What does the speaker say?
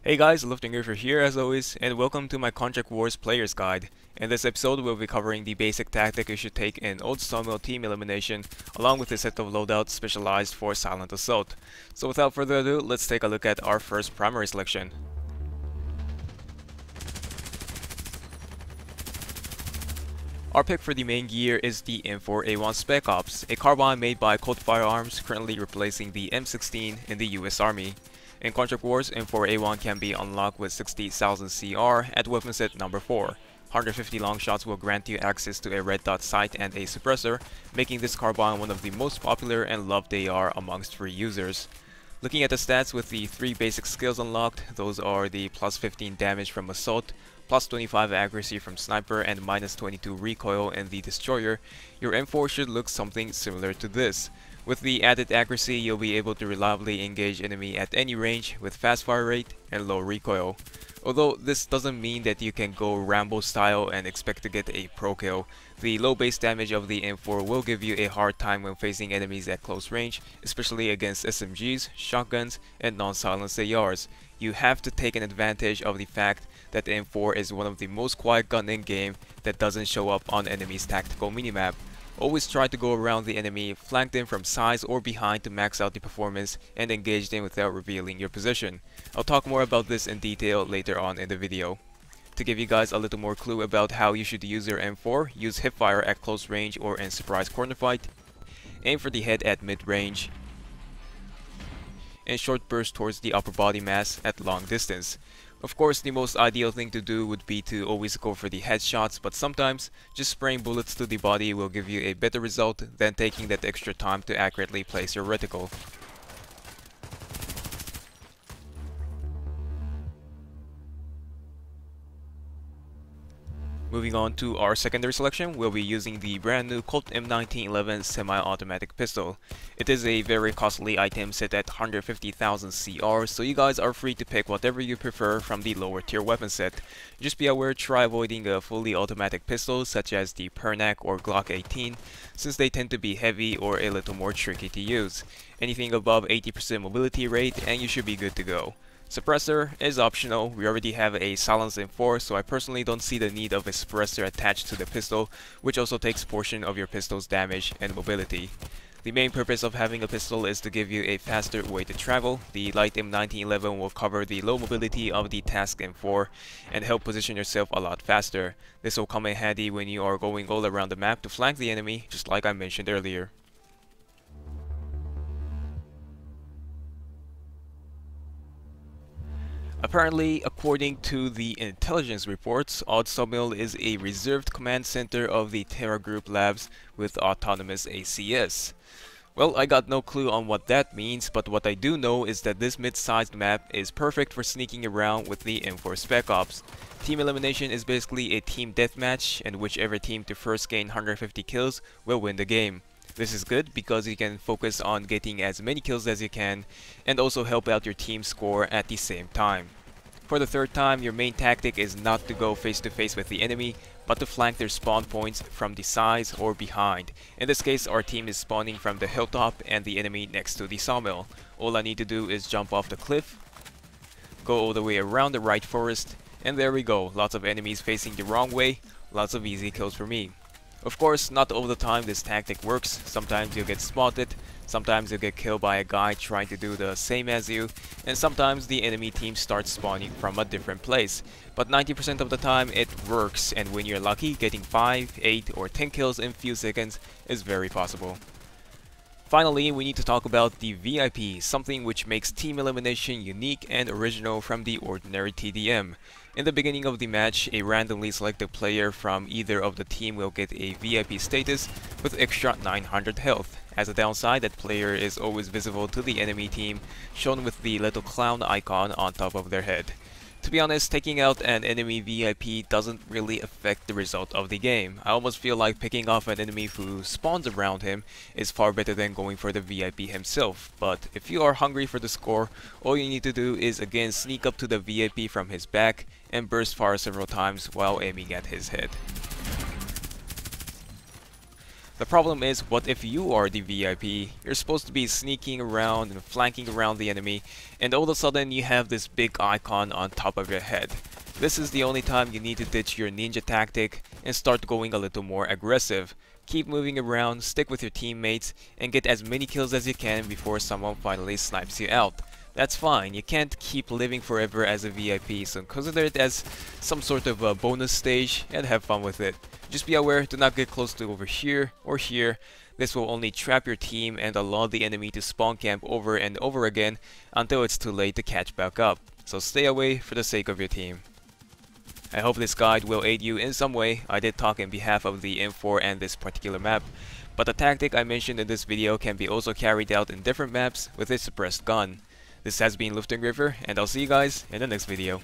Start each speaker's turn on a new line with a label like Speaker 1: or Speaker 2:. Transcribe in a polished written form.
Speaker 1: Hey guys, Luftangreifer here as always, and welcome to my Contract Wars Player's Guide. In this episode, we'll be covering the basic tactic you should take in Old Sawmill team elimination, along with a set of loadouts specialized for Silent Assault. So without further ado, let's take a look at our first primary selection. Our pick for the main gear is the M4A1 Spec Ops, a carbine made by Colt Firearms, currently replacing the M16 in the US Army. In Contract Wars, M4A1 can be unlocked with 60,000 CR at weapon set number 4. 150 long shots will grant you access to a red dot sight and a suppressor, making this carbine one of the most popular and loved AR amongst free users. Looking at the stats with the 3 basic skills unlocked, those are the plus 15 damage from Assault, plus 25 accuracy from Sniper, and minus 22 recoil in the Destroyer, your M4 should look something similar to this. With the added accuracy, you'll be able to reliably engage enemy at any range with fast fire rate and low recoil. Although this doesn't mean that you can go Rambo style and expect to get a pro kill, the low base damage of the M4 will give you a hard time when facing enemies at close range, especially against SMGs, shotguns, and non-silenced ARs. You have to take an advantage of the fact that the M4 is one of the most quiet gun in game that doesn't show up on enemy's tactical minimap. Always try to go around the enemy, flank them from sides or behind to max out the performance and engage them without revealing your position. I'll talk more about this in detail later on in the video. To give you guys a little more clue about how you should use your M4, use hipfire at close range or in surprise corner fight, aim for the head at mid range, and short burst towards the upper body mass at long distance. Of course, the most ideal thing to do would be to always go for the headshots, but sometimes just spraying bullets to the body will give you a better result than taking that extra time to accurately place your reticle. Moving on to our secondary selection, we'll be using the brand new Colt M1911 semi-automatic pistol. It is a very costly item set at 150,000 CR, so you guys are free to pick whatever you prefer from the lower tier weapon set. Just be aware, try avoiding a fully automatic pistols such as the Pernac or Glock 18, since they tend to be heavy or a little more tricky to use. Anything above 80% mobility rate and you should be good to go. Suppressor is optional. We already have a silenced M4, so I personally don't see the need of a suppressor attached to the pistol, which also takes portion of your pistol's damage and mobility. The main purpose of having a pistol is to give you a faster way to travel. The light M1911 will cover the low mobility of the task M4 and help position yourself a lot faster. This will come in handy when you are going all around the map to flank the enemy, just like I mentioned earlier. Apparently, according to the intelligence reports, Old Sawmill is a reserved command center of the Terra Group labs with autonomous ACS. Well, I got no clue on what that means, but what I do know is that this mid-sized map is perfect for sneaking around with the M4 Spec Ops. Team elimination is basically a team deathmatch, and whichever team to first gain 150 kills will win the game. This is good because you can focus on getting as many kills as you can and also help out your team score at the same time. For the third time, your main tactic is not to go face to face with the enemy, but to flank their spawn points from the sides or behind. In this case, our team is spawning from the hilltop and the enemy next to the sawmill. All I need to do is jump off the cliff, go all the way around the right forest, and there we go. Lots of enemies facing the wrong way, lots of easy kills for me. Of course, not all the time this tactic works. Sometimes you'll get spotted, sometimes you'll get killed by a guy trying to do the same as you, and sometimes the enemy team starts spawning from a different place. But 90% of the time it works, and when you're lucky, getting 5, 8, or 10 kills in few seconds is very possible. Finally, we need to talk about the VIP, something which makes team elimination unique and original from the ordinary TDM. In the beginning of the match, a randomly selected player from either of the team will get a VIP status with extra 900 health. As a downside, that player is always visible to the enemy team, shown with the little clown icon on top of their head. To be honest, taking out an enemy VIP doesn't really affect the result of the game. I almost feel like picking off an enemy who spawns around him is far better than going for the VIP himself. But if you are hungry for the score, all you need to do is again sneak up to the VIP from his back and burst fire several times while aiming at his head. The problem is, what if you are the VIP? You're supposed to be sneaking around and flanking around the enemy, and all of a sudden you have this big icon on top of your head. This is the only time you need to ditch your ninja tactic and start going a little more aggressive. Keep moving around, stick with your teammates, and get as many kills as you can before someone finally snipes you out. That's fine, you can't keep living forever as a VIP, so consider it as some sort of a bonus stage and have fun with it. Just be aware, do not get close to over here or here. This will only trap your team and allow the enemy to spawn camp over and over again until it's too late to catch back up. So stay away for the sake of your team. I hope this guide will aid you in some way. I did talk in behalf of the M4 and this particular map, but the tactic I mentioned in this video can be also carried out in different maps with a suppressed gun. This has been Luftangreifer, and I'll see you guys in the next video.